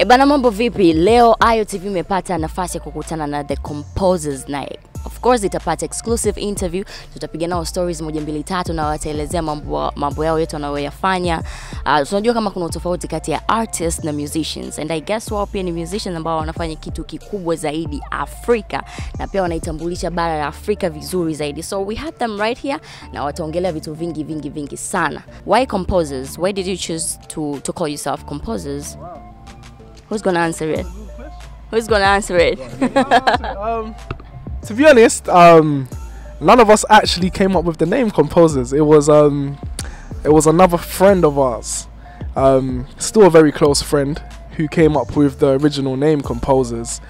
Bana, mambo vipi? Leo Ayo TV imepata nafasi ya kukutana na the Compozers night. Of course itapata exclusive interview, tutapiga nao stories moja mbili tatu na wataelezea mambo yao yote wanayoyafanya. Tunajua kama kuna tofauti kati ya artists na musicians, and I guess wao pia ni musicians ambao wanafanya kitu kikubwa zaidi Afrika na pia wanaitambulisha bara la Afrika vizuri zaidi. So we have them right here na wataongelea vitu vingi sana. Why Compozers? Why did you choose to call yourself Compozers? Who's gonna answer it? Who's gonna answer it? To be honest, none of us actually came up with the name Compozers. It was another friend of ours, still a very close friend, who came up with the original name Compozers.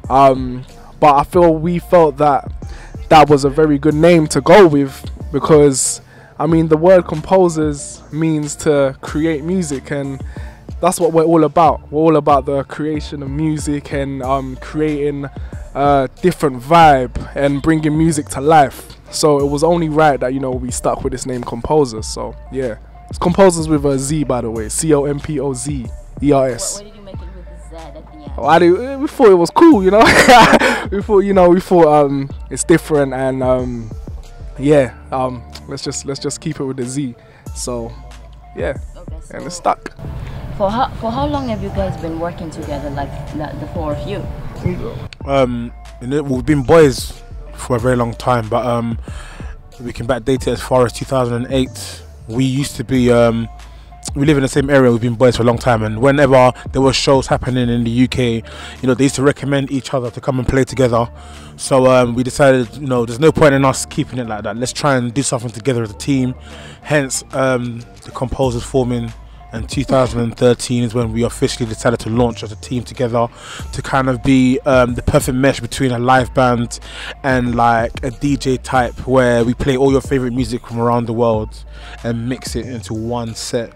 But we felt that was a very good name to go with, because I mean the word Compozers means to create music, and that's what we're all about. We're all about the creation of music and creating a different vibe and bringing music to life. So it was only right that, you know, we stuck with this name Compozers. So yeah, it's Compozers with a Z, by the way. COMPOZERS. Why did you make it with the Z at the end? Oh, we thought it was cool, you know. we thought it's different, and yeah, let's just keep it with the Z. So yeah, okay, so and it's stuck. For how long have you guys been working together, like the four of you? We've been boys for a very long time, but we can backdate it as far as 2008. We used to be, we live in the same area, we've been boys for a long time, and whenever there were shows happening in the UK, you know, they used to recommend each other to come and play together. So we decided, you know, there's no point in us keeping it like that. Let's try and do something together as a team. Hence the Compozers forming. And 2013 is when we officially decided to launch as a team together, to kind of be the perfect mesh between a live band and like a DJ type, where we play all your favorite music from around the world and mix it into one set.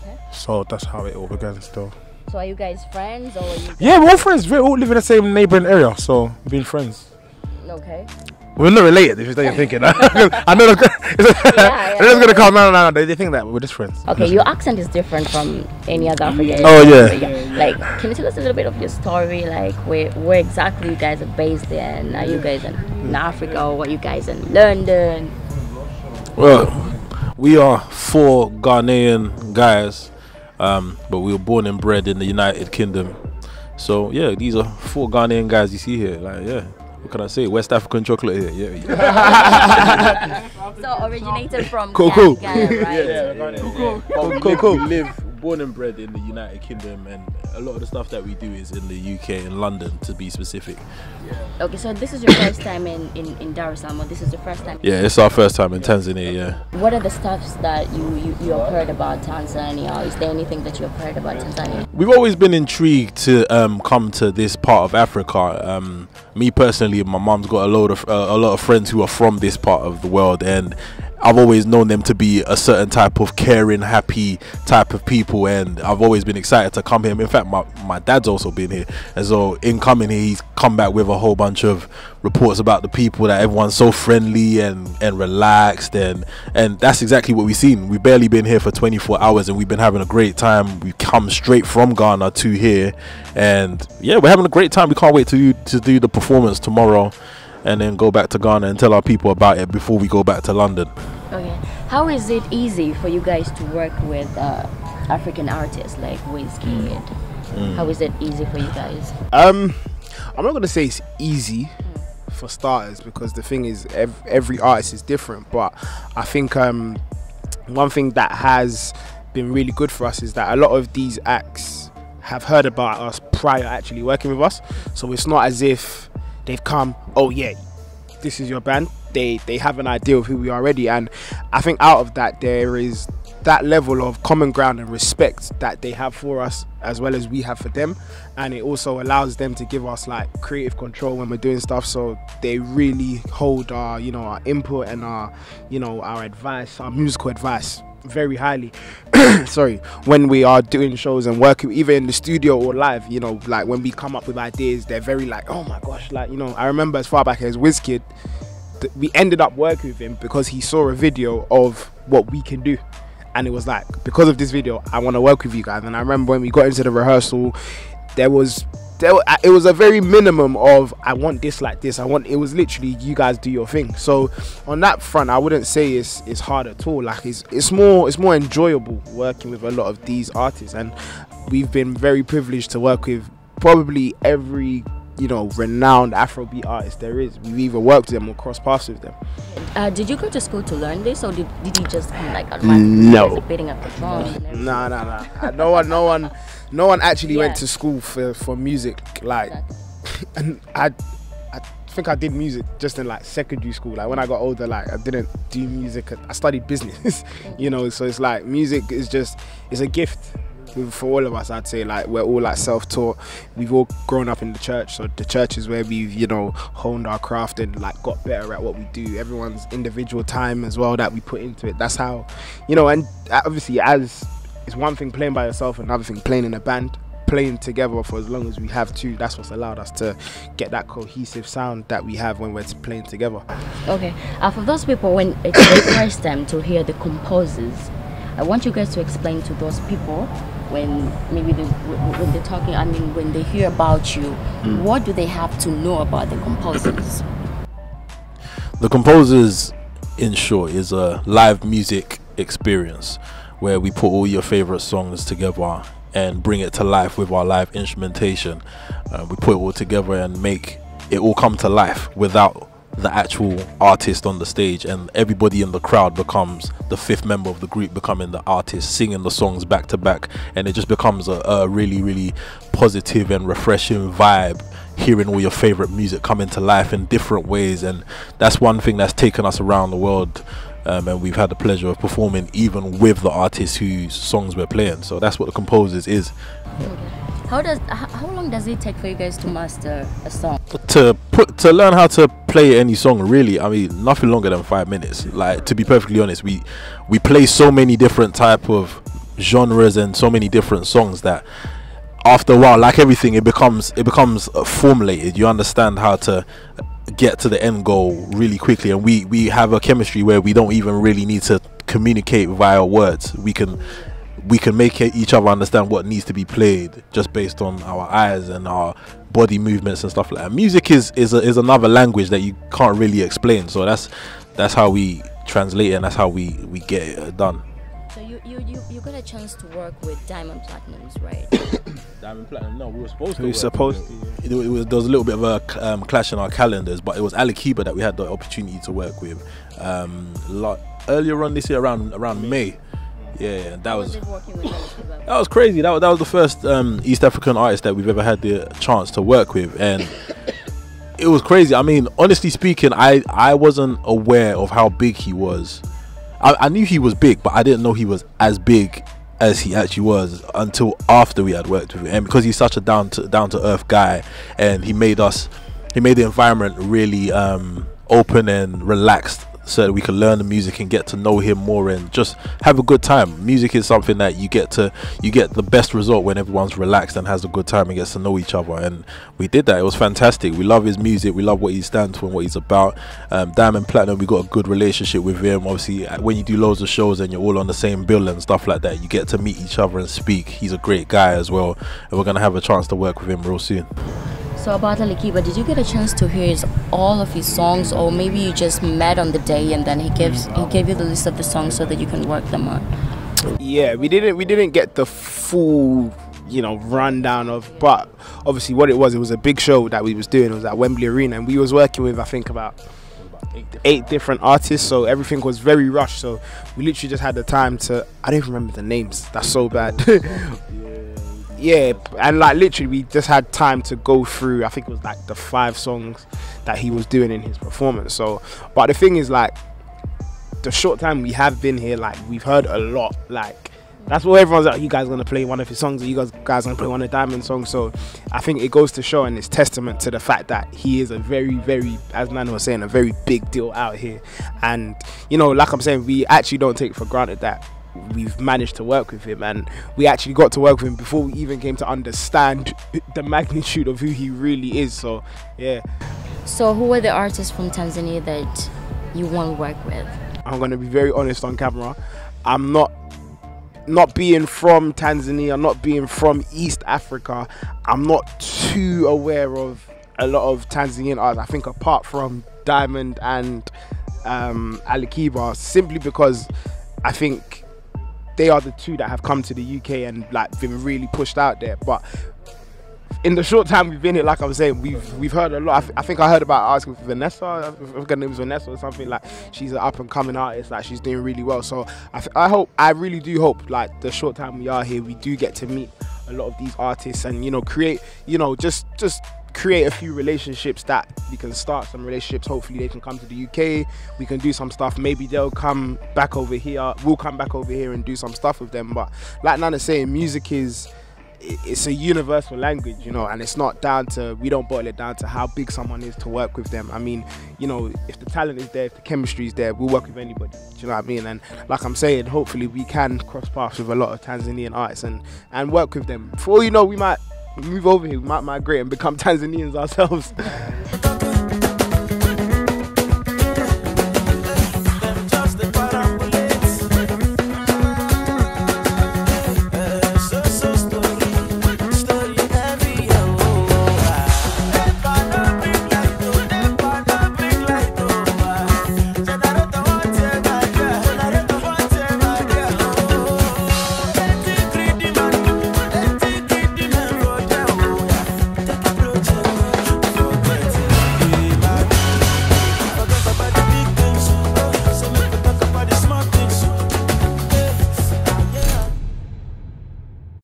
Okay. So that's how it all began still. So are you guys friends, or are you guys... Yeah, we're all friends. We all live in the same neighboring area, so we've been friends. Okay. We're not related, if you're thinking that. I know it's going to come. No. They think that we're just friends. Okay, your accent is different from any other African. Oh, yeah. Like, can you tell us a little bit of your story? Like, where exactly you guys are based in? Are you guys in Africa, or what you guys in London? Well, we are 4 Ghanaian guys, but we were born and bred in the United Kingdom. So, yeah, these are 4 Ghanaian guys you see here. Like, yeah. What can I say? West African chocolate here, yeah. So originated from Cool. Ghana, right? Yeah. Cool. We live, born and bred in the United Kingdom, and a lot of the stuff that we do is in the UK, in London to be specific. Yeah. Okay, so this is your first time in Dar es Salaam, or this is your first time? Yeah, it's our first time in Tanzania, yeah. What are the stuffs that you have heard about Tanzania? Is there anything that you have heard about Tanzania? We've always been intrigued to come to this part of Africa. Me personally, my mom's got a lot of friends who are from this part of the world, and I've always known them to be a certain type of caring, happy type of people, and I've always been excited to come here. In fact, my dad's also been here, and so in coming here, he's come back with a whole bunch of reports about the people, that everyone's so friendly and relaxed, and that's exactly what we've seen. We've barely been here for 24 hours, and we've been having a great time. We've come straight from Ghana to here, and yeah, we're having a great time. We can't wait to do the performance tomorrow, and then go back to Ghana and tell our people about it before we go back to London. Okay. How is it easy for you guys to work with African artists like Wizkid? How is it easy for you guys? I'm not going to say it's easy for starters, because the thing is every artist is different, but I think one thing that has been really good for us is that a lot of these acts have heard about us prior actually working with us. So it's not as if they've come, oh yeah, this is your band. They have an idea of who we are already, and I think out of that there is that level of common ground and respect that they have for us as well as we have for them, and it also allows them to give us like creative control when we're doing stuff. So they really hold our, you know, our input and our, you know, our advice, our musical advice very highly. Sorry, when we are doing shows and working either in the studio or live, you know, like when we come up with ideas, they're very like, oh my gosh, like, you know, I remember as far back as Wizkid, we ended up working with him because he saw a video of what we can do, and it was like, because of this video I want to work with you guys. And I remember when we got into the rehearsal, it was a very minimum of I want this like this. It was literally you guys do your thing. So on that front, I wouldn't say it's hard at all. Like it's more enjoyable working with a lot of these artists, and we've been very privileged to work with probably every renowned Afrobeat artist there is. We've either worked with them or crossed paths with them. Did you go to school to learn this, or did you just come like no beating up the drums? No one actually went to school for music. Like, and I think I did music just in like secondary school. Like when I got older, like I didn't do music. I studied business, So it's like music is it's a gift for all of us. I'd say like we're all like self-taught. We've all grown up in the church, so the church is where we've honed our craft and like got better at what we do. Everyone's individual time as well that we put into it. That's how and obviously as it's one thing playing by yourself, another thing playing in a band, playing together for as long as we have to. That's what's allowed us to get that cohesive sound that we have when we're playing together. Okay, for those people, when it's the first time to hear the Composers, I want you guys to explain to those people when maybe when they're talking, when they hear about you, what do they have to know about the Composers? The Composers, in short, is a live music experience where we put all your favorite songs together and bring it to life with our live instrumentation. We put it all together and make it all come to life without the actual artist on the stage, and everybody in the crowd becomes the fifth member of the group, becoming the artist, singing the songs back to back, and it just becomes a really, really positive and refreshing vibe, hearing all your favorite music come into life in different ways. And that's one thing that's taken us around the world, and we've had the pleasure of performing even with the artists whose songs we're playing. So that's what the Composers is. Okay. How long does it take for you guys to master a song? To learn how to play any song, really, nothing longer than 5 minutes. Like, to be perfectly honest, we play so many different type of genres and so many different songs that after a while, like everything, it becomes formulated. You understand how to get to the end goal really quickly, and we have a chemistry where we don't even really need to communicate via words. We can make each other understand what needs to be played just based on our eyes and our body movements and stuff like that. Music is another language that you can't really explain, so that's how we translate it, and that's how we get it done. So you got a chance to work with Diamond Platnumz, right? Diamond Platnumz? No, we were supposed to. There was a little bit of a clash in our calendars, but it was Alikiba that we had the opportunity to work with earlier on this year, around May. Yeah, that was crazy. That was the first East African artist that we've ever had the chance to work with, and it was crazy. Honestly speaking, I wasn't aware of how big he was. I knew he was big, but I didn't know he was as big as he actually was until after we had worked with him. And because he's such a down to earth guy, and he made the environment really open and relaxed, so that we can learn the music and get to know him more and just have a good time. Music is something that you get the best result when everyone's relaxed and has a good time and gets to know each other, and we did that. It was fantastic. We love his music, we love what he stands for and what he's about. Diamond Platnumz, we got a good relationship with him. Obviously, when you do loads of shows and you're all on the same bill and stuff like that, you get to meet each other and speak. He's a great guy as well, and we're gonna have a chance to work with him real soon. So about Alikiba, did you get a chance to hear all of his songs, or maybe you just met on the day and then he gave you the list of the songs so that you can work them on? Yeah, we didn't get the full rundown of, but obviously what it was a big show that we was doing. It was at Wembley Arena, and we was working with I think about 8 different artists, so everything was very rushed. So we literally just had the time to, I don't even remember the names, that's so bad. Yeah, and like literally we just had time to go through, I think it was like the 5 songs that he was doing in his performance. So, but the thing is, like, the short time we have been here, like, we've heard a lot. Like, that's what everyone's like, you guys are gonna play one of his songs, or you guys are gonna play one of Diamond's songs. So I think it goes to show, and it's testament to the fact that he is a very, very, as Nana was saying, a very big deal out here. And like I'm saying, we actually don't take for granted that we've managed to work with him, and we actually got to work with him before we even came to understand the magnitude of who he really is. So yeah. So who were the artists from Tanzania that you want to work with? I'm going to be very honest on camera. I'm not not being from Tanzania, not being from East Africa, I'm not too aware of a lot of Tanzanian artists. I think apart from Diamond and Alikiba, simply because I think they are the two that have come to the UK and like been really pushed out there. But in the short time we've been here, like I was saying, we've heard a lot. I think I heard about an artist with Vanessa. I think her name was Vanessa or something. Like, she's an up and coming artist. Like, she's doing really well. So I really do hope, like, the short time we are here, we do get to meet a lot of these artists and, you know, create, you know, just create a few relationships that we can start some relationships. Hopefully they can come to the UK, we can do some stuff. Maybe they'll come back over here, we'll come back over here and do some stuff with them. But like Nana's saying, music it's a universal language, you know, and it's not down to, we don't boil it down to how big someone is to work with them. I mean, you know, if the talent is there, if the chemistry is there, we'll work with anybody. Do you know what I mean? And like I'm saying, hopefully we can cross paths with a lot of Tanzanian artists and work with them. For all you know, we might move over here, we might migrate and become Tanzanians ourselves.